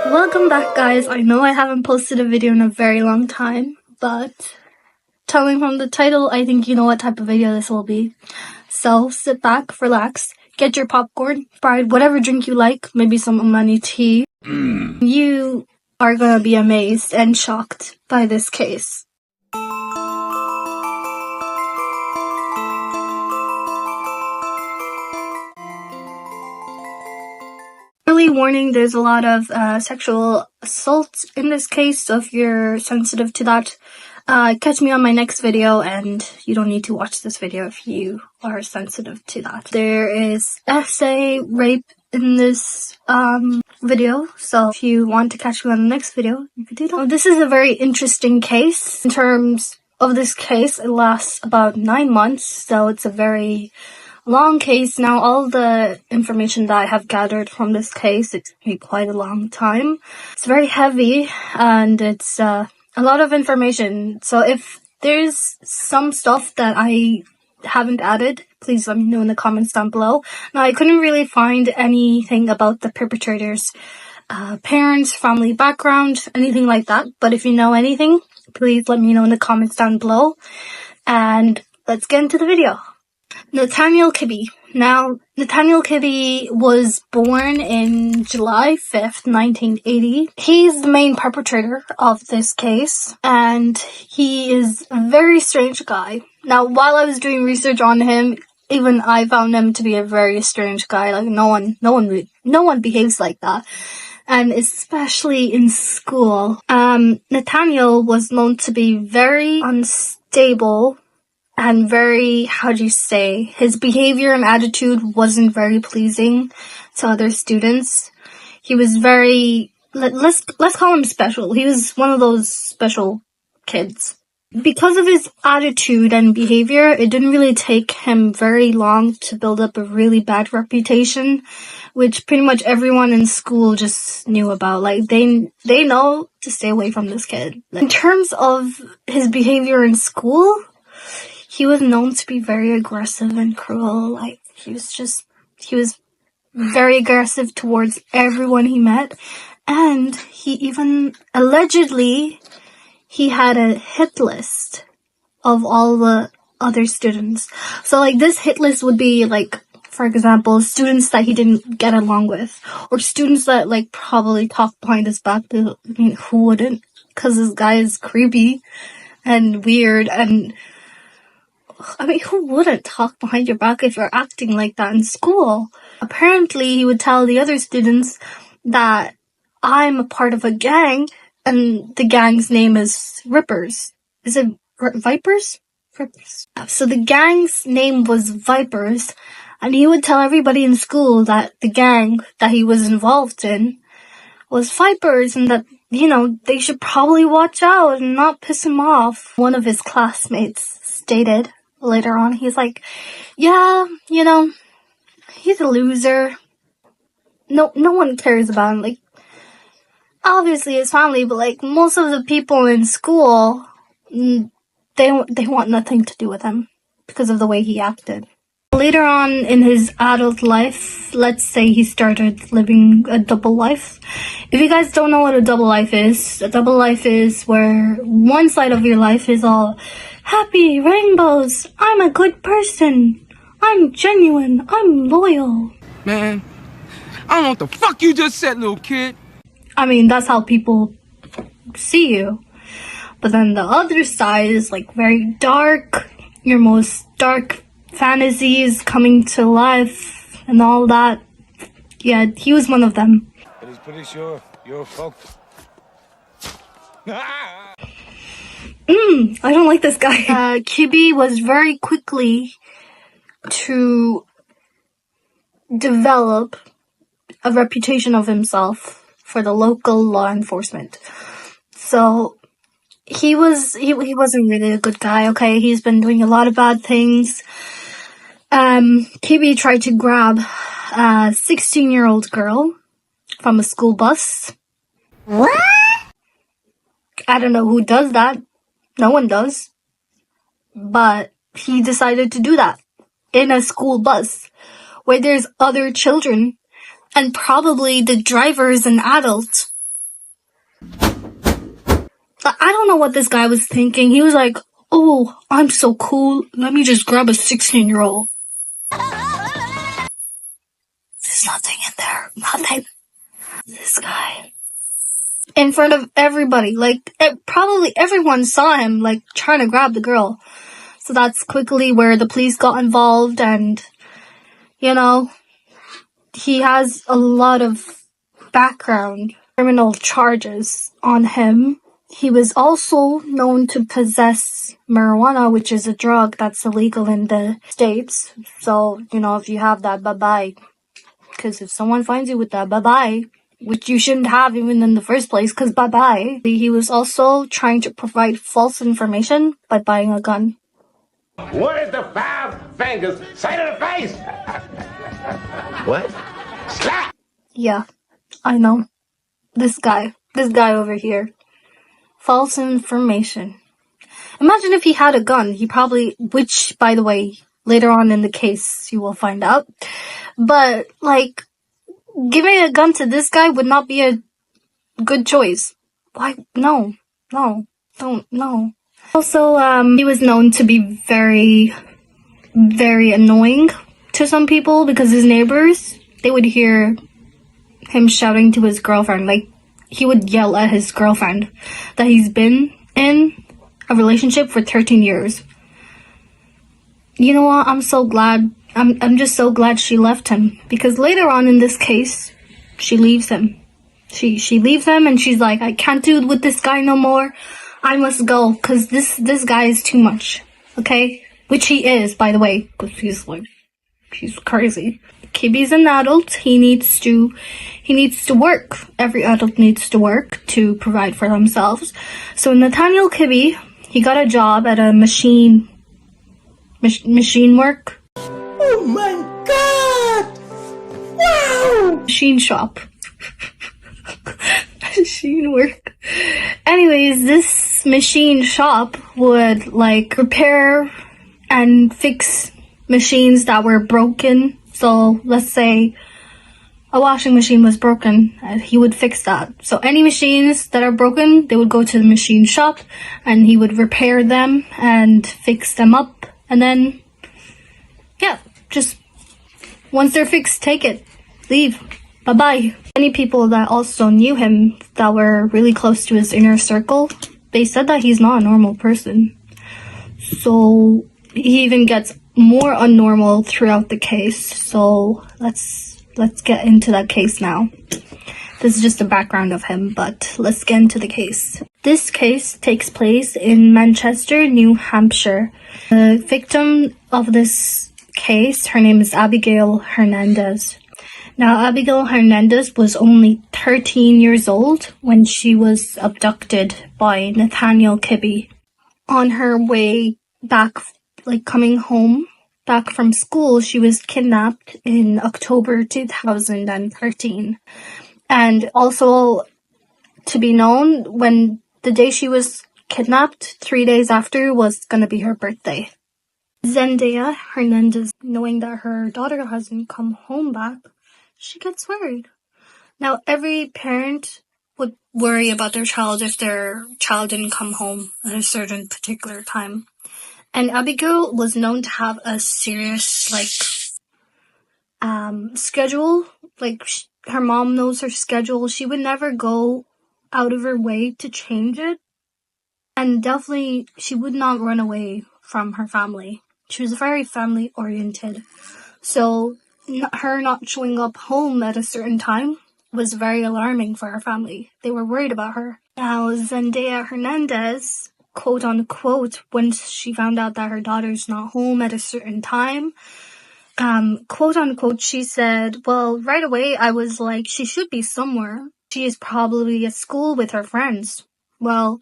Welcome back, guys. I know I haven't posted a video in a very long time, but telling from the title, I think you know what type of video this will be. So sit back, relax, get your popcorn, fried whatever drink you like, maybe some Omani tea. You are gonna be amazed and shocked by this case. Early warning, there's a lot of sexual assault in this case, so if you're sensitive to that, catch me on my next video, and you don't need to watch this video if you are sensitive to that. There is essay rape in this video, so if you want to catch me on the next video, you could do that. This is a very interesting case. In terms of this case, it lasts about 9 months, so it's a very long case. Now, all the information that I have gathered from this case, it took me quite a long time. It's very heavy, and it's a lot of information. So if there's some stuff that I haven't added, please let me know in the comments down below. Now, I couldn't really find anything about the perpetrator's parents, family background, anything like that. But if you know anything, please let me know in the comments down below. And let's get into the video. Nathaniel Kibbe. Now, Nathaniel Kibbe was born in July 5th, 1980. He's the main perpetrator of this case, and he is a very strange guy. Now, while I was doing research on him, even I found him to be a very strange guy. Like, no one behaves like that. And especially in school. Nathaniel was known to be very unstable and very, his behavior and attitude wasn't very pleasing to other students. He was very, let's call him special. He was one of those special kids. Because of his attitude and behavior, it didn't really take him very long to build up a really bad reputation, which pretty much everyone in school just knew about. Like, they know to stay away from this kid. In terms of his behavior in school, he was known to be very aggressive and cruel. Like, he was very aggressive towards everyone he met. And he even, allegedly, he had a hit list of all the other students. So, like, this hit list would be, like, for example, students that he didn't get along with. Or students that, like, probably talked behind his back. I mean, who wouldn't? Because this guy is creepy and weird, and I mean, who wouldn't talk behind your back if you're acting like that in school? Apparently, he would tell the other students that I'm a part of a gang, and the gang's name is Rippers. Is it Vipers? Rippers. So the gang's name was Vipers, and he would tell everybody in school that the gang that he was involved in was Vipers, and that, you know, they should probably watch out and not piss him off. One of his classmates stated later on, he's like, yeah, you know, he's a loser. No one cares about him. Like, obviously his family, but like most of the people in school, they want nothing to do with him because of the way he acted. Later on in his adult life, let's say he started living a double life. If you guys don't know what a double life is where one side of your life is all happy, rainbows, I'm a good person, I'm genuine, I'm loyal. Man, I don't know what the fuck you just said, little kid. I mean, that's how people see you. But then the other side is like very dark, your most dark fantasies coming to life and all that. Yeah, he was one of them. But he's pretty sure you're fucked. I don't like this guy. Kibbe was very quickly to develop a reputation of himself for the local law enforcement. So he wasn't really a good guy, okay? He's been doing a lot of bad things. Kibbe tried to grab a 16-year-old girl from a school bus. What? I don't know who does that. No one does. But he decided to do that in a school bus where there's other children, and probably the driver is an adult. I don't know what this guy was thinking. He was like, oh, I'm so cool. Let me just grab a 16-year-old. There's nothing in there. Nothing. This guy. In front of everybody. Like, probably everyone saw him, like, trying to grab the girl. So that's quickly where the police got involved, and, you know, he has a lot of background criminal charges on him. He was also known to possess marijuana, which is a drug that's illegal in the States. So, you know, if you have that, bye-bye. Because if someone finds you with that, bye-bye. Which you shouldn't have even in the first place, because bye-bye. He was also trying to provide false information by buying a gun. What is the 5 fingers say to the face? What? Slap! Yeah, I know. This guy over here. False information. Imagine if he had a gun. He probably, which, by the way, later on in the case, you will find out. But, like, giving a gun to this guy would not be a good choice. Why? No. Also, he was known to be very, very annoying to some people because his neighbors, they would hear him shouting to his girlfriend. Like, he would yell at his girlfriend that he's been in a relationship for 13 years. You know what? I'm so glad. I'm just so glad she left him, because later on in this case, she leaves him. She leaves him, and she's like, I can't do with this guy no more. I must go, because this guy is too much. Okay? Which he is, by the way, because he's crazy. Kibby's an adult. He needs to work. Every adult needs to work to provide for themselves. So Nathaniel Kibby, he got a job at a machine work. Oh my god! Wow! Machine shop. Machine work. Anyways, this machine shop would, like, repair and fix machines that were broken. So, let's say a washing machine was broken, and he would fix that. So, any machines that are broken, they would go to the machine shop, and he would repair them and fix them up. And then, yeah, just once they're fixed, take it. Leave. Bye-bye. Many people that also knew him, that were really close to his inner circle, they said that he's not a normal person. So, he even gets more unnormal throughout the case. So, let's get into that case now. This is just a background of him, but let's get into the case. This case takes place in Manchester, New Hampshire. The victim of this case, her name is Abigail Hernandez. Now, Abigail Hernandez was only 13 years old when she was abducted by Nathaniel Kibby. On her way back, like coming home, back from school, she was kidnapped in October 2013. And also, to be known, when the day she was kidnapped, 3 days after, was going to be her birthday. Zendaya Hernandez, knowing that her daughter hasn't come home back, she gets worried. Now, every parent would worry about their child if their child didn't come home at a certain particular time. And Abigail was known to have a serious, schedule. Like, her mom knows her schedule. She would never go out of her way to change it. And definitely, she would not run away from her family. She was very family-oriented. So, her not showing up home at a certain time was very alarming for her family. They were worried about her. Now, Zendaya Hernandez, quote unquote, when she found out that her daughter's not home at a certain time, quote unquote, she said, well, right away I was like, she should be somewhere. She is probably at school with her friends. Well,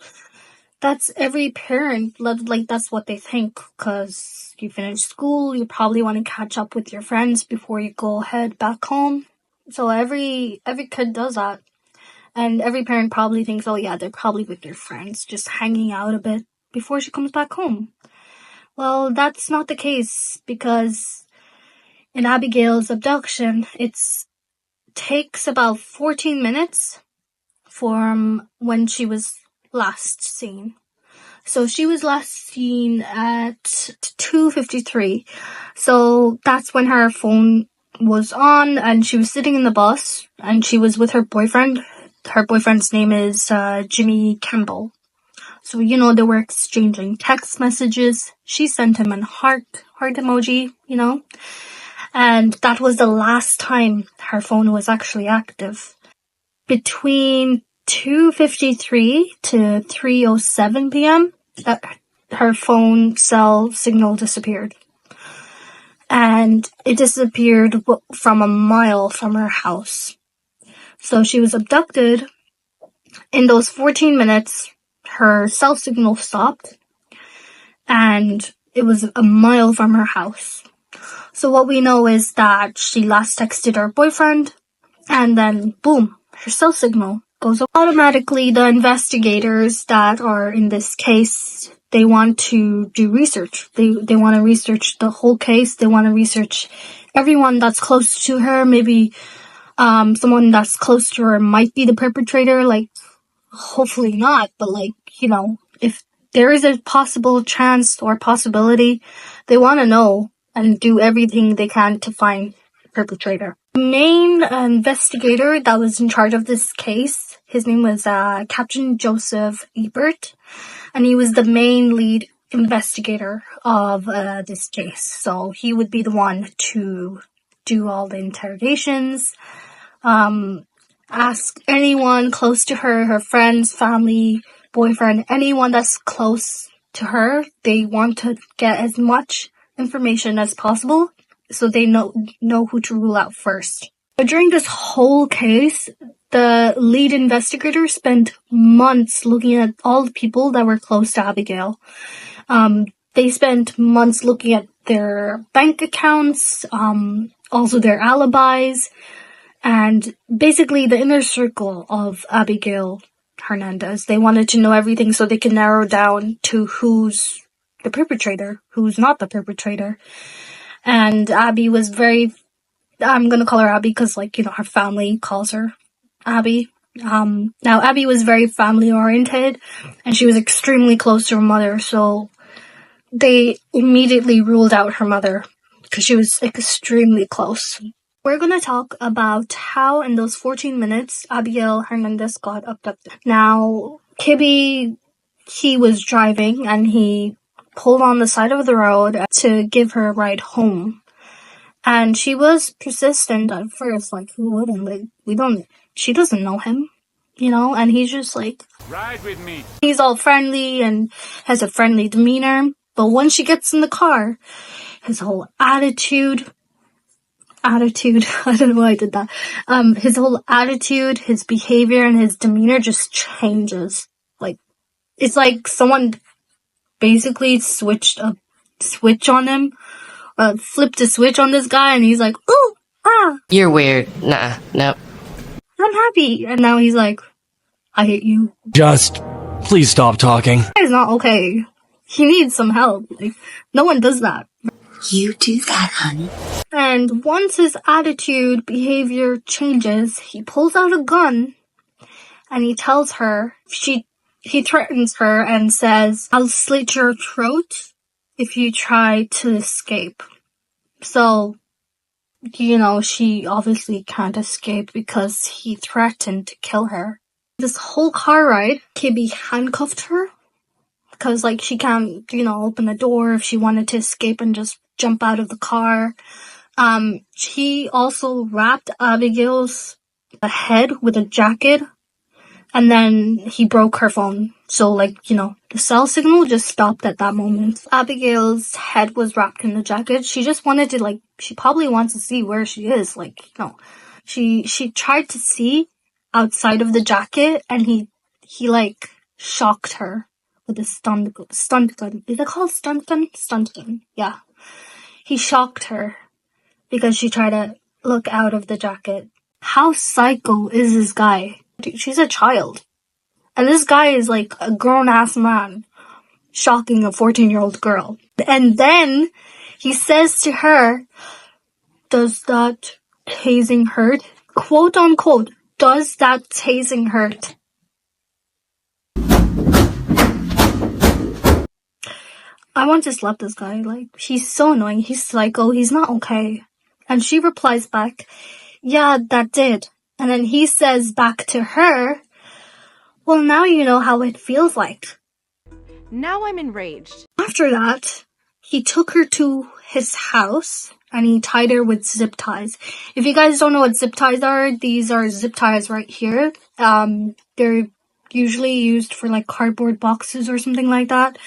that's every parent, like, that's what they think, because you finish school, you probably want to catch up with your friends before you go head back home. So every kid does that. And every parent probably thinks, oh yeah, they're probably with their friends, just hanging out a bit before she comes back home. Well, that's not the case, because in Abigail's abduction, it takes about 14 minutes from when she was last seen. So she was last seen at 2:53. So that's when her phone was on, and she was sitting in the bus, and she was with her boyfriend. Her boyfriend's name is Jimmy Campbell. So, they were exchanging text messages. She sent him a heart emoji, and that was the last time her phone was actually active. Between 2:53 to 3:07 p.m., her phone cell signal disappeared. And it disappeared from a mile from her house. So she was abducted. In those 14 minutes, her cell signal stopped, and it was a mile from her house. So what we know is that she last texted her boyfriend, and then boom, her cell signal goes off. Automatically, the investigators that are in this case, they want to do research. They want to research the whole case. They want to research everyone that's close to her. Maybe someone that's close to her might be the perpetrator. Like, hopefully not, but if there is a possible chance or possibility, they want to know and do everything they can to find the perpetrator. The main investigator that was in charge of this case, his name was Captain Joseph Ebert, and he was the main lead investigator of this case. So he would be the one to do all the interrogations, ask anyone close to her, her friends, family, boyfriend, anyone that's close to her. They want to get as much information as possible so they know who to rule out first. But during this whole case, the lead investigator spent months looking at all the people that were close to Abigail. They spent months looking at their bank accounts, also their alibis, and basically the inner circle of Abigail Hernandez. They wanted to know everything so they could narrow down to who's the perpetrator, who's not the perpetrator. And Abby was I'm gonna call her Abby because, her family calls her Abby. Now, Abby was very family-oriented, and she was extremely close to her mother, so they immediately ruled out her mother because she was extremely close. We're going to talk about how in those 14 minutes Abigail Hernandez got abducted. Now, Kibby, he was driving and he pulled on the side of the road to give her a ride home. And she was persistent at first, who wouldn't? She doesn't know him, and he's just ride with me. He's all friendly and has a friendly demeanor. But once she gets in the car, his whole attitude, I don't know why I did that. His whole attitude, his behavior, and his demeanor just changes. It's like someone basically switched a switch on him, flipped a switch on this guy, and he's like, ooh, ah. You're weird. Nah, no. I'm happy. And now he's like, I hate you. Just, please stop talking. He's not okay. He needs some help. No one does that. You do that, honey. And once his attitude, behavior changes, he pulls out a gun and he tells her, he threatens her and says, I'll slit your throat if you try to escape. So, she obviously can't escape because he threatened to kill her. This whole car ride, Kibby handcuffed her because, she can't, open the door if she wanted to escape and just jump out of the car. He also wrapped Abigail's head with a jacket, and then he broke her phone. So, the cell signal just stopped at that moment. Abigail's head was wrapped in the jacket. She just wanted to, she probably wants to see where she is. She tried to see outside of the jacket, and he shocked her with a stunt gun. Is it called stunt gun? Stunt gun, yeah. He shocked her because she tried to look out of the jacket. How psycho is this guy? Dude, she's a child. And this guy is a grown-ass man shocking a 14-year-old girl. And then he says to her, Does that tasing hurt? Quote unquote, does that tasing hurt? I want to slap this guy. Like, he's so annoying. He's psycho. He's not okay. And she replies back, yeah, that did. And then he says back to her, well, now you know how it feels like. Now I'm enraged. After that, he took her to his house and he tied her with zip ties. If you guys don't know what zip ties are, these are zip ties right here. They're usually used for like cardboard boxes or something like that.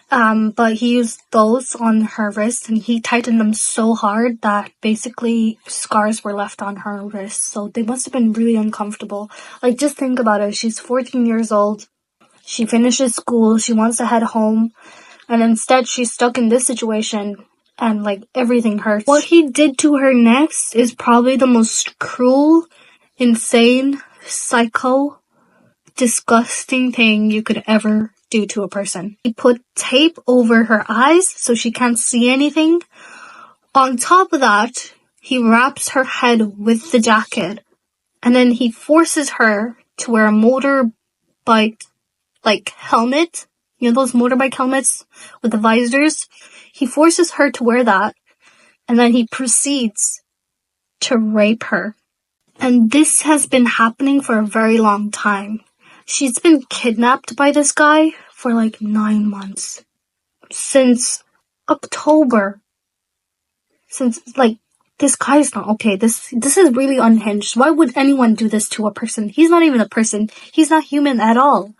But he used those on her wrist and he tightened them so hard that basically scars were left on her wrist. So they must have been really uncomfortable. Like, just think about it. She's 14 years old. She finishes school. She wants to head home. And instead she's stuck in this situation and like everything hurts. What he did to her next is probably the most cruel, insane, psycho, disgusting thing you could ever do to a person. He put tape over her eyes so she can't see anything. On top of that, he wraps her head with the jacket and then he forces her to wear a motorbike like helmet. You know those motorbike helmets with the visors? He forces her to wear that and then he proceeds to rape her. And this has been happening for a very long time. She's been kidnapped by this guy for like 9 months. Since October. Since, like, this guy's not okay. This is really unhinged. Why would anyone do this to a person? He's not even a person. He's not human at all.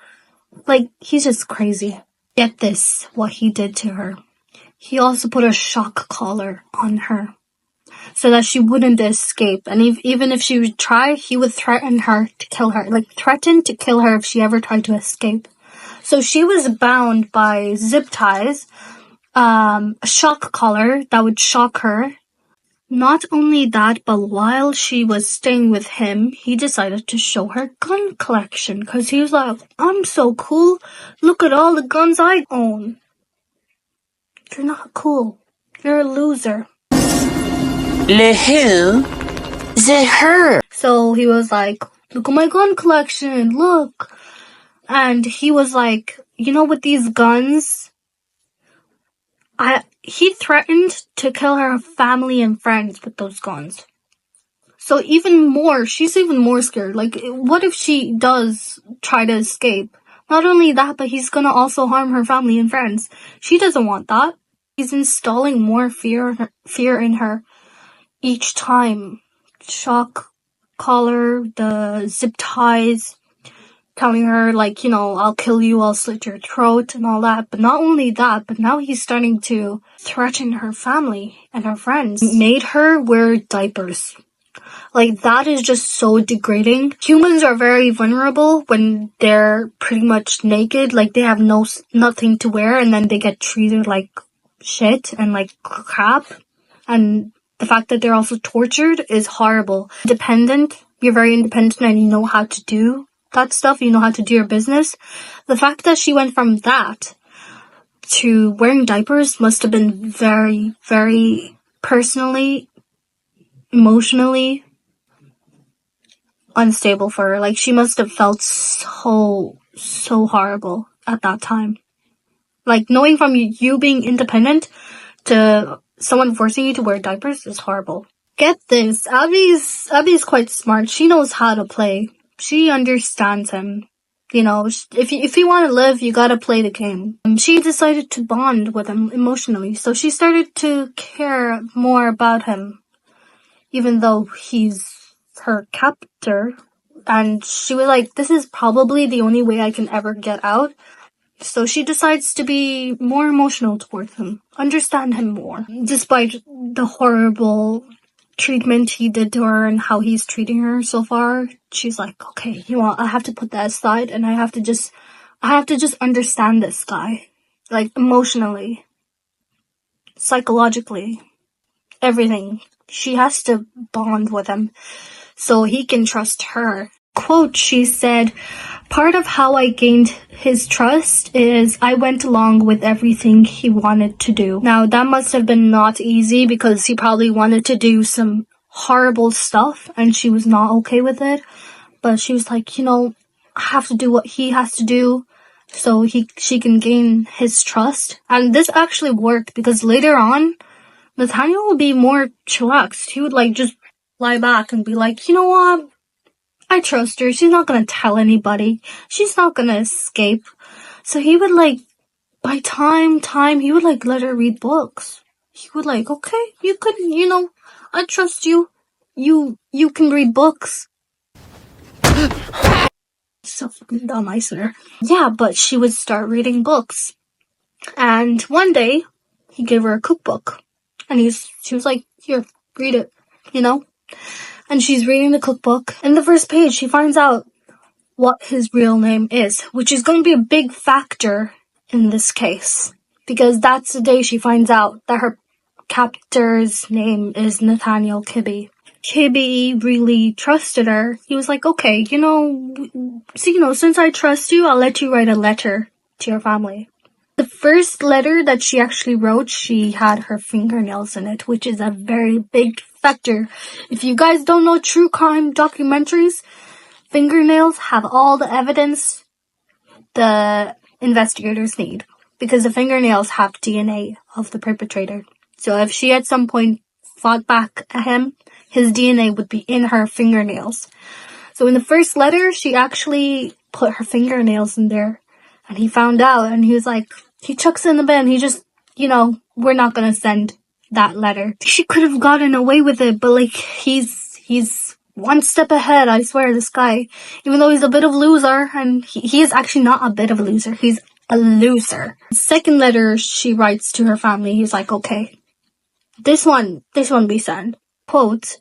Like, he's just crazy. Get this, what he did to her. He also put a shock collar on her so that she wouldn't escape. And even if she would try, he would threaten her to kill her. Like, threaten to kill her if she ever tried to escape. So she was bound by zip ties, a shock collar that would shock her. Not only that, but while she was staying with him, he decided to show her gun collection. Because he was like, I'm so cool. Look at all the guns I own. You're not cool. You're a loser. Le who? The her. So he was like, look at my gun collection. Look. And he was like, you know, with these guns, he threatened to kill her family and friends with those guns. So she's even more scared. Like, what if she does try to escape? Not only that, but he's gonna also harm her family and friends. She doesn't want that. He's installing more fear in her each time. Shock collar, the zip ties, telling her, like, you know, I'll kill you, I'll slit your throat and all that. But not only that, but now he's starting to threaten her family and her friends. Made her wear diapers. Like, that is just so degrading. Humans are very vulnerable when they're pretty much naked. Like, they have nothing to wear and then they get treated like shit and like crap. And the fact that they're also tortured is horrible. You're very independent and you know how to do that stuff. You know how to do your business. The fact that she went from that to wearing diapers must have been very, very personally, emotionally unstable for her. Like, she must have felt so horrible at that time. Like, knowing from you being independent to someone forcing you to wear diapers is horrible. Get this, Abby's quite smart. She knows how to play. She understands him. You know, if you want to live, you gotta play the game. She decided to bond with him emotionally, so she started to care more about him, even though he's her captor. And she was like, this is probably the only way I can ever get out. So she decides to be more emotional towards him, understand him more, despite the horrible treatment he did to her and how he's treating her so far. She's like, okay, you know, I have to put that aside and I have to just understand this guy. Like, emotionally, psychologically, everything. She has to bond with him so he can trust her. quote, she said, "Part of how I gained his trust is I went along with everything he wanted to do." Now, that must have been not easy because he probably wanted to do some horrible stuff and she was not okay with it. But she was like, I have to do what he has to do so she can gain his trust. And this actually worked because later on, Nathaniel would be more chillaxed. He would just lie back and be like, you know what? I trust her. She's not gonna tell anybody. She's not gonna escape. So he would by time, he would let her read books. He would okay, you could, I trust you. You can read books. So fucking dumb, I swear. Yeah, but she would start reading books. And one day, he gave her a cookbook. And she was like, here, read it, And she's reading the cookbook. In the first page, she finds out what his real name is, which is going to be a big factor in this case. Because that's the day she finds out that her captor's name is Nathaniel Kibbe. Kibbe really trusted her. He was like, okay, since I trust you, I'll let you write a letter to your family. The first letter that she actually wrote, she had her fingernails in it, which is a very big factor. If you guys don't know true crime documentaries, fingernails have all the evidence the investigators need. Because the fingernails have DNA of the perpetrator. So if she at some point fought back at him, his DNA would be in her fingernails. So in the first letter, she actually put her fingernails in there. And he found out, and he was like, he chucks it in the bin. He just, we're not gonna send that letter. She could have gotten away with it, but he's one step ahead, I swear, this guy. Even though he's a bit of a loser, and he is actually not a bit of a loser, he's a loser. The second letter she writes to her family, he's like, okay, this one we send. Quote,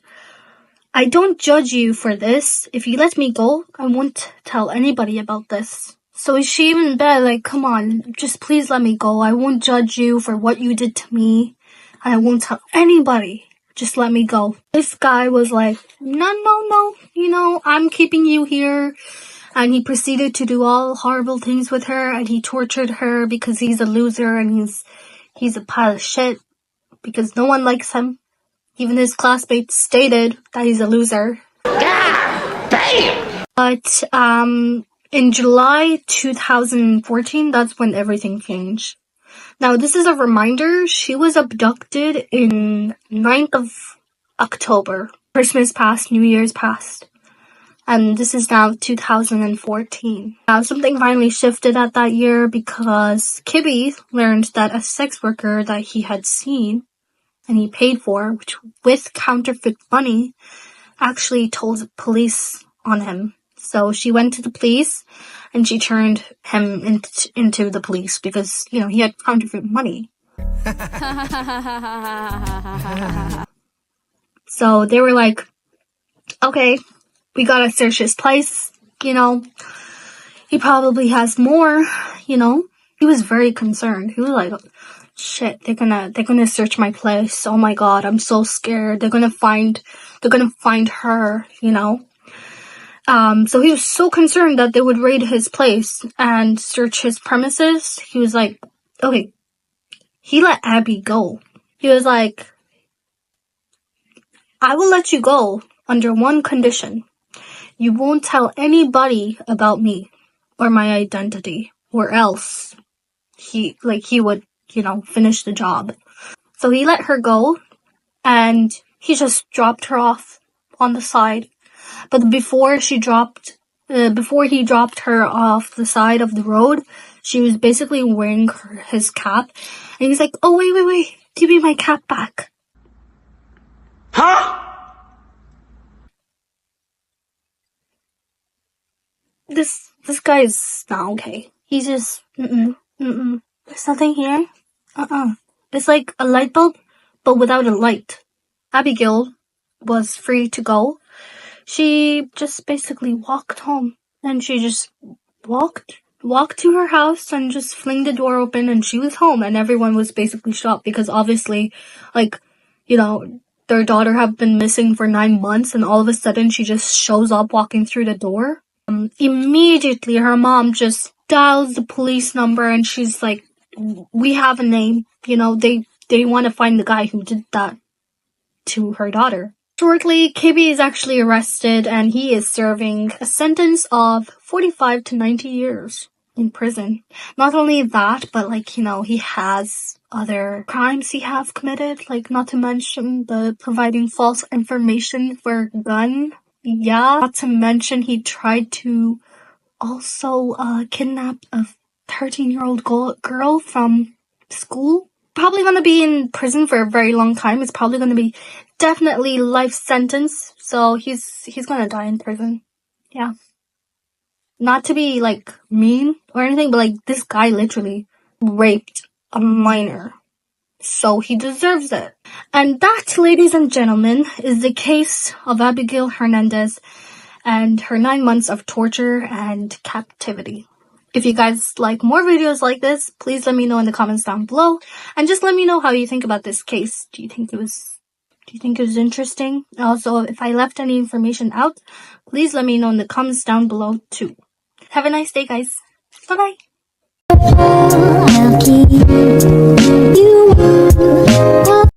"I don't judge you for this. If you let me go, I won't tell anybody about this." So she even begged, come on, just please let me go. I won't judge you for what you did to me. And I won't tell anybody. Just let me go. This guy was like, no, I'm keeping you here. And he proceeded to do all horrible things with her. And he tortured her because he's a loser and he's a pile of shit. Because no one likes him. Even his classmates stated that he's a loser. God damn! But, in July 2014, that's when everything changed. Now, this is a reminder. She was abducted in 9th of October. Christmas passed, New Year's passed. And this is now 2014. Now, something finally shifted at that year because Kibbe learned that a sex worker that he had seen and he paid for, which with counterfeit money, actually told the police on him. So she went to the police and she turned him into the police because, he had counterfeit money. So they were like, okay, we gotta search his place, he probably has more, He was very concerned. He was like, shit, they're gonna search my place. Oh my god, I'm so scared. They're gonna find her, So he was so concerned that they would raid his place and search his premises. He was like, okay, he let Abby go. He was like, I will let you go under one condition. You won't tell anybody about me or my identity, or else he would, finish the job. So he let her go and he just dropped her off on the side. But before he dropped her off the side of the road, she was basically wearing his cap. And he's like, oh, wait, give me my cap back. Huh? This guy is not okay. He's just, There's nothing here. It's like a light bulb, but without a light. Abigail was free to go. She just basically walked home, and she just walked to her house and just flinged the door open, and she was home, and everyone was basically shocked because obviously, their daughter have been missing for 9 months, and all of a sudden she just shows up walking through the door. Immediately her mom just dials the police number and she's like, we have a name. You know, they want to find the guy who did that to her daughter. Shortly, KB is actually arrested and he is serving a sentence of 45 to 90 years in prison. Not only that, but like, you know, he has other crimes he have committed, like not to mention the providing false information for a gun. Yeah, not to mention he tried to also kidnap a 13-year-old girl from school. Probably gonna be in prison for a very long time. It's probably gonna be definitely life sentence. So he's gonna die in prison. Yeah. Not to be like mean or anything, but like this guy literally raped a minor. So he deserves it. And that, ladies and gentlemen, is the case of Abigail Hernandez and her 9 months of torture and captivity. If you guys like more videos like this, please let me know in the comments down below. And just let me know how you think about this case. Do you think it was interesting? Also, if I left any information out, please let me know in the comments down below too. Have a nice day, guys. Bye-bye.